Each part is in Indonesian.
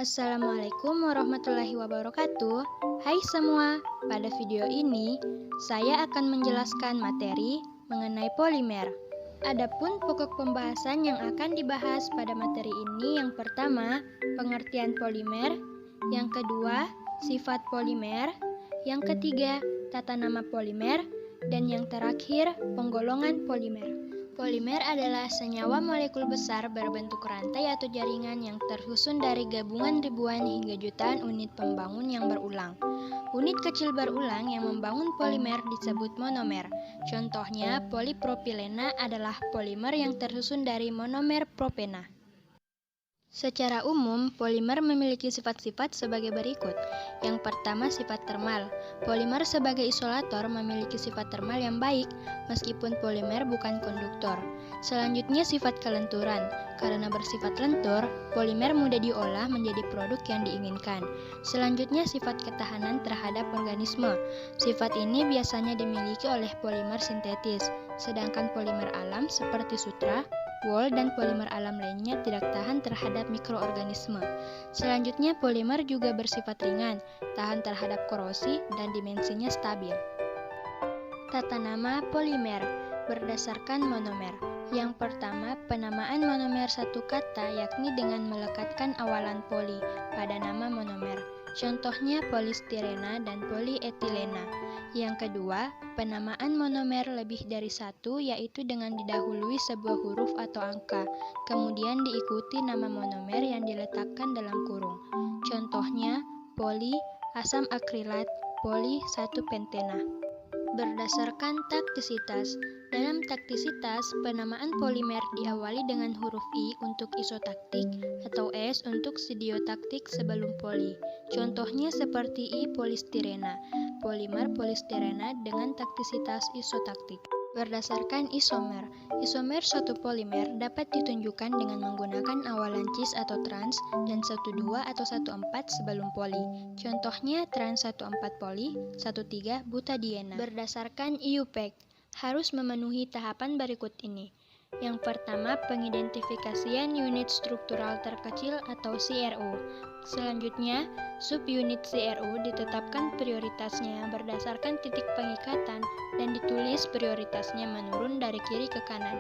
Assalamualaikum warahmatullahi wabarakatuh. Hai semua, pada video ini saya akan menjelaskan materi mengenai polimer. Adapun pokok pembahasan yang akan dibahas pada materi ini yang pertama, pengertian polimer, yang kedua, sifat polimer, yang ketiga, tata nama polimer, dan yang terakhir, penggolongan polimer. Polimer adalah senyawa molekul besar berbentuk rantai atau jaringan yang tersusun dari gabungan ribuan hingga jutaan unit pembangun yang berulang. Unit kecil berulang yang membangun polimer disebut monomer. Contohnya, polipropilena adalah polimer yang tersusun dari monomer propena. Secara umum, polimer memiliki sifat-sifat sebagai berikut. Yang pertama, sifat termal. Polimer sebagai isolator memiliki sifat termal yang baik, meskipun polimer bukan konduktor. Selanjutnya, sifat kelenturan. Karena bersifat lentur, polimer mudah diolah menjadi produk yang diinginkan. Selanjutnya, sifat ketahanan terhadap organisme. Sifat ini biasanya dimiliki oleh polimer sintetis, sedangkan polimer alam seperti sutra, wol, dan polimer alam lainnya tidak tahan terhadap mikroorganisme. Selanjutnya, polimer juga bersifat ringan, tahan terhadap korosi, dan dimensinya stabil. Tata nama polimer berdasarkan monomer. Yang pertama, penamaan monomer satu kata yakni dengan melekatkan awalan poli pada nama monomer. Contohnya polistirena dan polietilena. Yang kedua, penamaan monomer lebih dari satu yaitu dengan didahului sebuah huruf atau angka, kemudian diikuti nama monomer yang diletakkan dalam kurung. Contohnya, poli, asam akrilat, poli 1-pentena. Berdasarkan taktisitas. Dalam taktisitas, penamaan polimer diawali dengan huruf I untuk isotaktik atau S untuk sidiotaktik sebelum poli. Contohnya seperti I polistirena, polimer polistirena dengan taktisitas isotaktik. Berdasarkan isomer. Isomer suatu polimer dapat ditunjukkan dengan menggunakan awalan cis atau trans dan 1,2 atau 1,4 sebelum poli. Contohnya trans 1,4 poli, 1,3 butadiena. Berdasarkan IUPAC, harus memenuhi tahapan berikut ini. Yang pertama, pengidentifikasian unit struktural terkecil atau CRO. Selanjutnya, subunit CRO ditetapkan prioritasnya berdasarkan titik pengikatan dan ditulis prioritasnya menurun dari kiri ke kanan.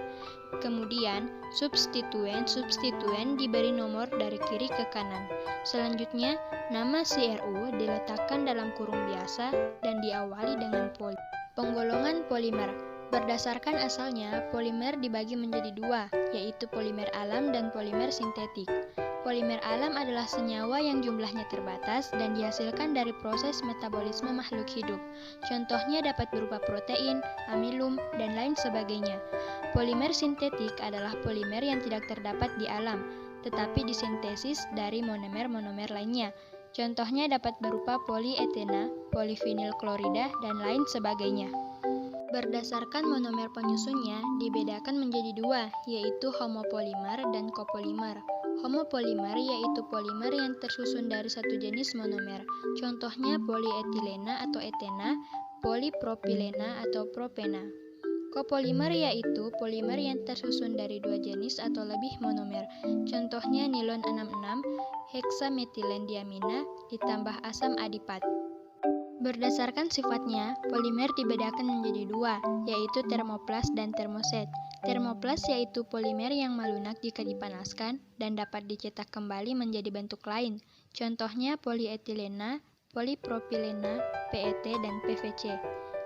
Kemudian, substituen diberi nomor dari kiri ke kanan. Selanjutnya, nama CRO diletakkan dalam kurung biasa dan diawali dengan poli. Penggolongan polimer. Berdasarkan asalnya, polimer dibagi menjadi dua, yaitu polimer alam dan polimer sintetik. Polimer alam adalah senyawa yang jumlahnya terbatas dan dihasilkan dari proses metabolisme makhluk hidup. Contohnya dapat berupa protein, amilum, dan lain sebagainya. Polimer sintetik adalah polimer yang tidak terdapat di alam, tetapi disintesis dari monomer-monomer lainnya. Contohnya dapat berupa polietena, polivinil klorida, dan lain sebagainya. Berdasarkan monomer penyusunnya, dibedakan menjadi dua, yaitu homopolimer dan copolimer. Homopolimer yaitu polimer yang tersusun dari satu jenis monomer, contohnya polietilena atau etena, polipropilena atau propena. Copolimer yaitu polimer yang tersusun dari dua jenis atau lebih monomer, contohnya nilon 66, heksametilendiamina ditambah asam adipat. Berdasarkan sifatnya, polimer dibedakan menjadi dua, yaitu termoplas dan termoset. Termoplas yaitu polimer yang melunak jika dipanaskan dan dapat dicetak kembali menjadi bentuk lain. Contohnya polietilena, polipropilena, PET, dan PVC.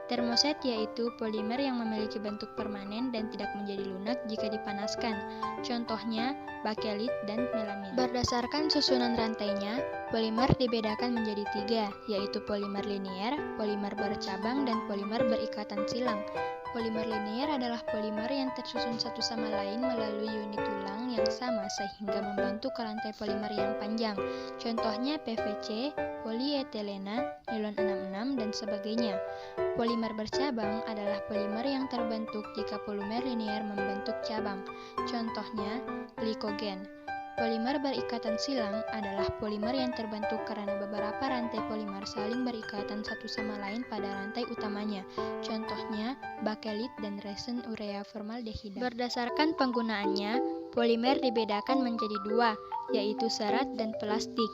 Termoset yaitu polimer yang memiliki bentuk permanen dan tidak menjadi lunak jika dipanaskan. Contohnya bakelit dan melamina. Berdasarkan susunan rantainya, polimer dibedakan menjadi tiga, yaitu polimer linier, polimer bercabang, dan polimer berikatan silang. Polimer linier adalah polimer yang tersusun satu sama lain melalui unit tulang yang sama sehingga membentuk rantai polimer yang panjang. Contohnya PVC, polietilena, nilon 66, dan sebagainya. Polimer bercabang adalah polimer yang terbentuk jika polimer linier membentuk cabang. Contohnya glikogen. Polimer berikatan silang adalah polimer yang terbentuk karena beberapa rantai polimer saling berikatan satu sama lain pada rantai utamanya. Contohnya, bakelit dan resin urea formaldehida. Berdasarkan penggunaannya, polimer dibedakan menjadi dua, yaitu serat dan plastik.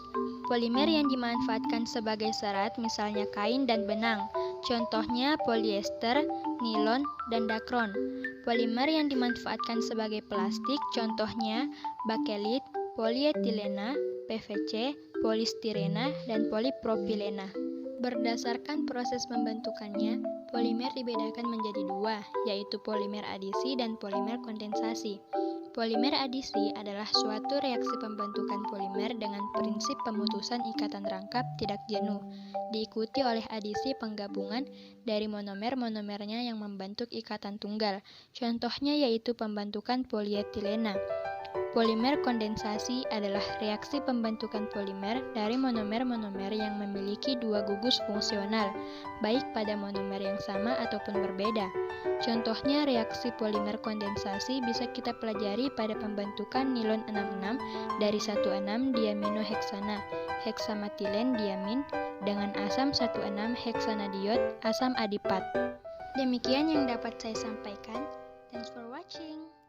Polimer yang dimanfaatkan sebagai serat misalnya kain dan benang. Contohnya polyester, nilon, dan dakron. Polimer yang dimanfaatkan sebagai plastik contohnya bakelit, polietilena, PVC, polistirena, dan polipropilena. Berdasarkan proses pembentukannya, polimer dibedakan menjadi dua, yaitu polimer adisi dan polimer kondensasi. Polimer adisi adalah suatu reaksi pembentukan polimer dengan prinsip pemutusan ikatan rangkap tidak jenuh, diikuti oleh adisi penggabungan dari monomer-monomernya yang membentuk ikatan tunggal. Contohnya yaitu pembentukan polietilena. Polimer kondensasi adalah reaksi pembentukan polimer dari monomer-monomer yang memiliki dua gugus fungsional, baik pada monomer yang sama ataupun berbeda. Contohnya reaksi polimer kondensasi bisa kita pelajari pada pembentukan nilon 66 dari 1,6-diaminoheksana, heksametilen diamin, dengan asam 1,6-heksanadiol asam adipat. Demikian yang dapat saya sampaikan. Thanks for watching.